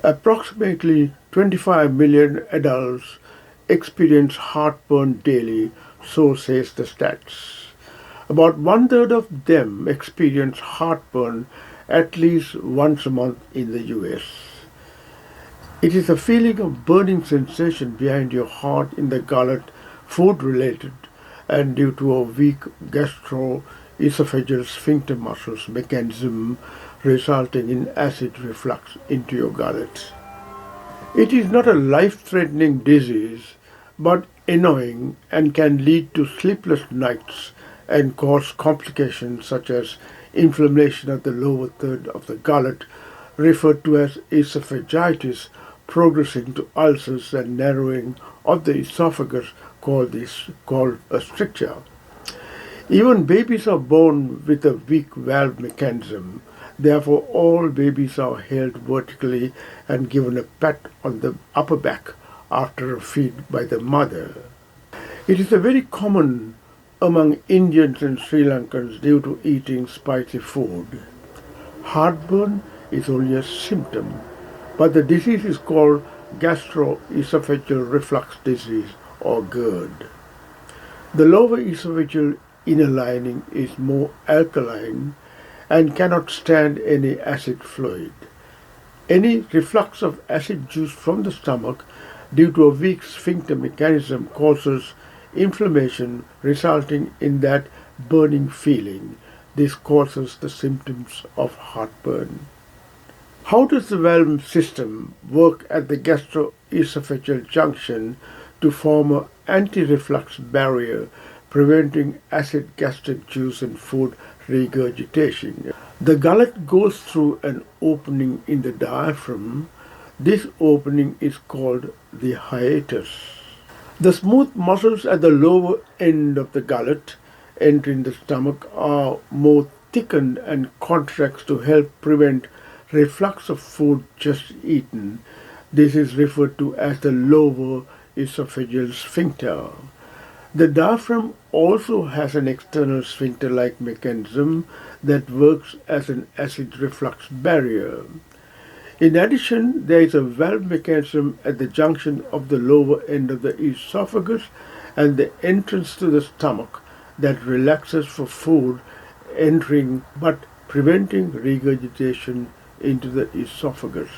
Approximately 25 million adults experience heartburn daily, so says the stats. About one third of them experience heartburn at least once a month in the US. It is a feeling of burning sensation behind your heart in the gullet, food related, and due to a weak gastroesophageal sphincter muscles mechanism resulting in acid reflux into your gullet. It is not a life-threatening disease, but annoying and can lead to sleepless nights and cause complications such as inflammation of the lower third of the gullet, referred to as esophagitis, progressing to ulcers and narrowing of the esophagus called a stricture. Even babies are born with a weak valve mechanism. Therefore, all babies are held vertically and given a pat on the upper back after a feed by the mother. It is a very common among Indians and Sri Lankans due to eating spicy food. Heartburn is only a symptom, but the disease is called gastroesophageal reflux disease or GERD. The lower esophageal inner lining is more alkaline and cannot stand any acid fluid. Any reflux of acid juice from the stomach due to a weak sphincter mechanism causes inflammation resulting in that burning feeling. This causes the symptoms of heartburn. How does the valve system work at the gastroesophageal junction to form an anti-reflux barrier preventing acid gastric juice and food regurgitation? The gullet goes through an opening in the diaphragm. This opening is called the hiatus. The smooth muscles at the lower end of the gullet entering the stomach are more thickened and contracts to help prevent reflux of food just eaten. This is referred to as the lower esophageal sphincter. The diaphragm also has an external sphincter-like mechanism that works as an acid reflux barrier. In addition, there is a valve mechanism at the junction of the lower end of the esophagus and the entrance to the stomach that relaxes for food entering but preventing regurgitation into the esophagus.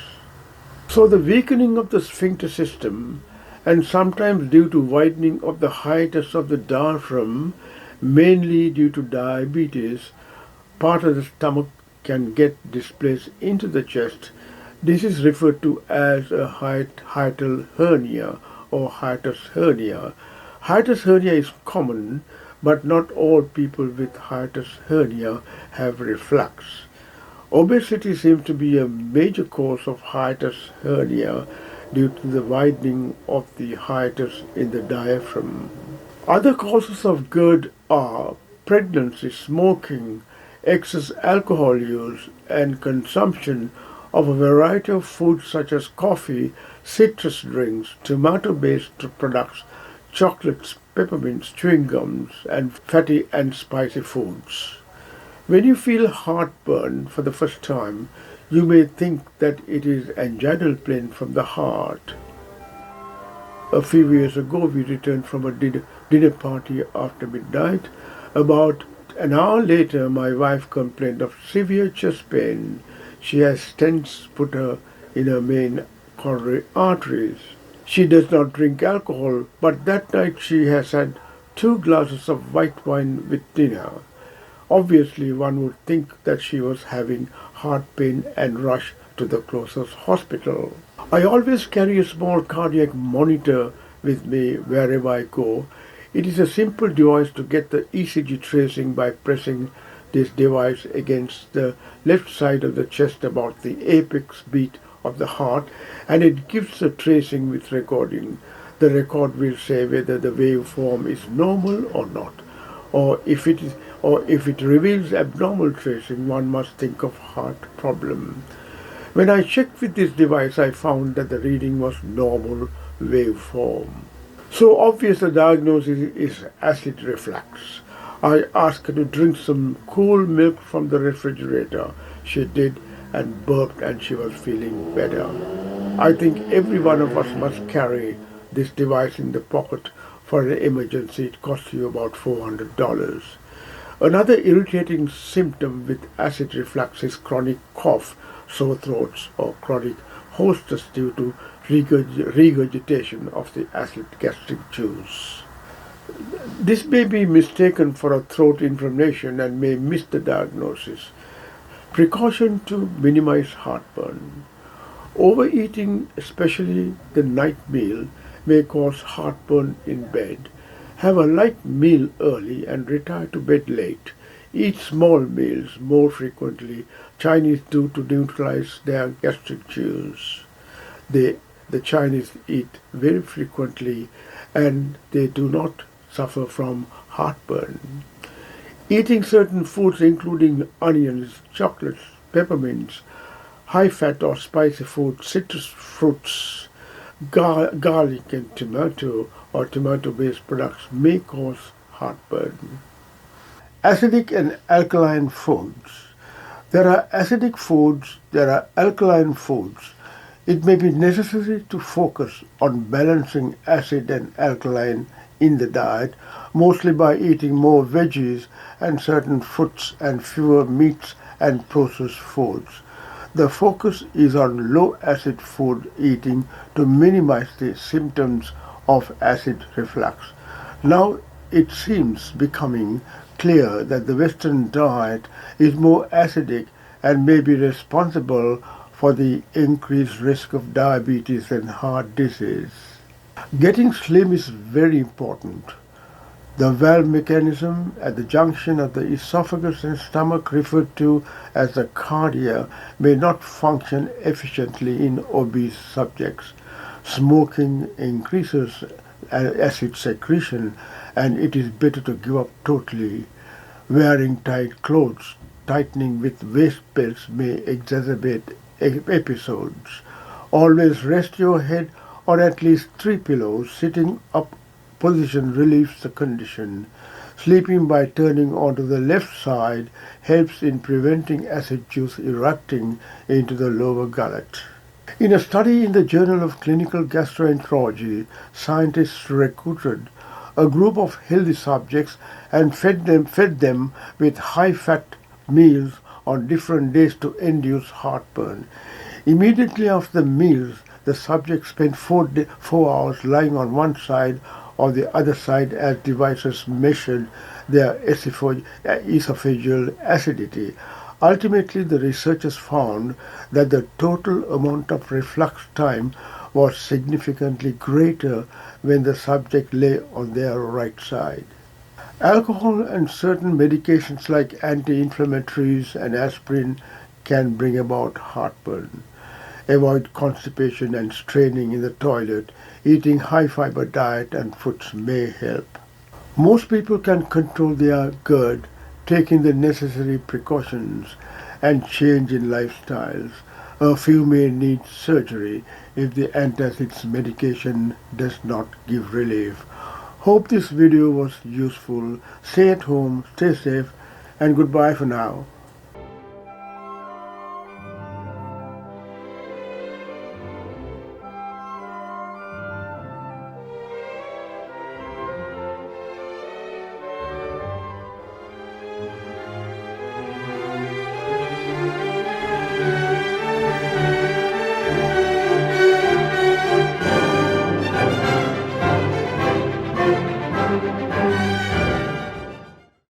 So the weakening of the sphincter system, and sometimes due to widening of the hiatus of the diaphragm, mainly due to diabetes, part of the stomach can get displaced into the chest. This is referred to as a hiatal hernia or hiatus hernia. Hiatus hernia is common, but not all people with hiatus hernia have reflux. Obesity seems to be a major cause of hiatus hernia due to the widening of the hiatus in the diaphragm. Other causes of GERD are pregnancy, smoking, excess alcohol use, and consumption of a variety of foods such as coffee, citrus drinks, tomato-based products, chocolates, peppermints, chewing gums, and fatty and spicy foods. When you feel heartburn for the first time, you may think that it is angina pain from the heart. A few years ago, we returned from a dinner party after midnight. About an hour later, my wife complained of severe chest pain. She has stents put in her main coronary arteries. She does not drink alcohol, but that night she has had 2 glasses of white wine with dinner. Obviously, one would think that she was having heart pain and rush to the closest hospital. I always carry a small cardiac monitor with me wherever I go. It is a simple device to get the ECG tracing by pressing this device against the left side of the chest about the apex beat of the heart, and it gives the tracing with recording. The record will say whether the waveform is normal or not, or if it reveals abnormal tracing, one must think of heart problem. When I checked with this device, I found that the reading was normal waveform. So obvious the diagnosis is acid reflux. I asked her to drink some cool milk from the refrigerator. She did, and burped and she was feeling better. I think every one of us must carry this device in the pocket for an emergency. It costs you about $400. Another irritating symptom with acid reflux is chronic cough, sore throats, or chronic hoarseness due to regurgitation of the acid gastric juice. This may be mistaken for a throat inflammation and may miss the diagnosis. Precaution to minimize heartburn. Overeating, especially the night meal, may cause heartburn in bed. Have a light meal early and retire to bed late. Eat small meals more frequently. Chinese do to neutralize their gastric juice. The Chinese eat very frequently and they do not suffer from heartburn. Eating certain foods including onions, chocolates, peppermints, high-fat or spicy food, citrus fruits, garlic and tomato or tomato-based products may cause heartburn. Acidic and alkaline foods. There are acidic foods, there are alkaline foods. It may be necessary to focus on balancing acid and alkaline in the diet, mostly by eating more veggies and certain fruits and fewer meats and processed foods. The focus is on low acid food eating to minimize the symptoms of acid reflux. Now it seems becoming clear that the Western diet is more acidic and may be responsible for the increased risk of diabetes and heart disease. Getting slim is very important. The valve mechanism at the junction of the esophagus and stomach, referred to as the cardia, may not function efficiently in obese subjects. Smoking increases acid secretion and it is better to give up totally. Wearing tight clothes, tightening with waist belts may exacerbate episodes. Always rest your head on at least 3 pillows. Sitting up position relieves the condition. Sleeping by turning onto the left side helps in preventing acid juice erupting into the lower gullet. In a study in the Journal of Clinical Gastroenterology, scientists recruited a group of healthy subjects and fed them with high-fat meals on different days to induce heartburn. Immediately after the meals, the subjects spent 4 hours lying on one side or the other side as devices measured their esophageal acidity. Ultimately, the researchers found that the total amount of reflux time was significantly greater when the subject lay on their right side. Alcohol and certain medications like anti-inflammatories and aspirin can bring about heartburn. Avoid constipation and straining in the toilet. Eating high-fiber diet and foods may help. Most people can control their GERD, taking the necessary precautions and change in lifestyles. A few may need surgery if the antacids medication does not give relief. Hope this video was useful. Stay at home, stay safe, and goodbye for now.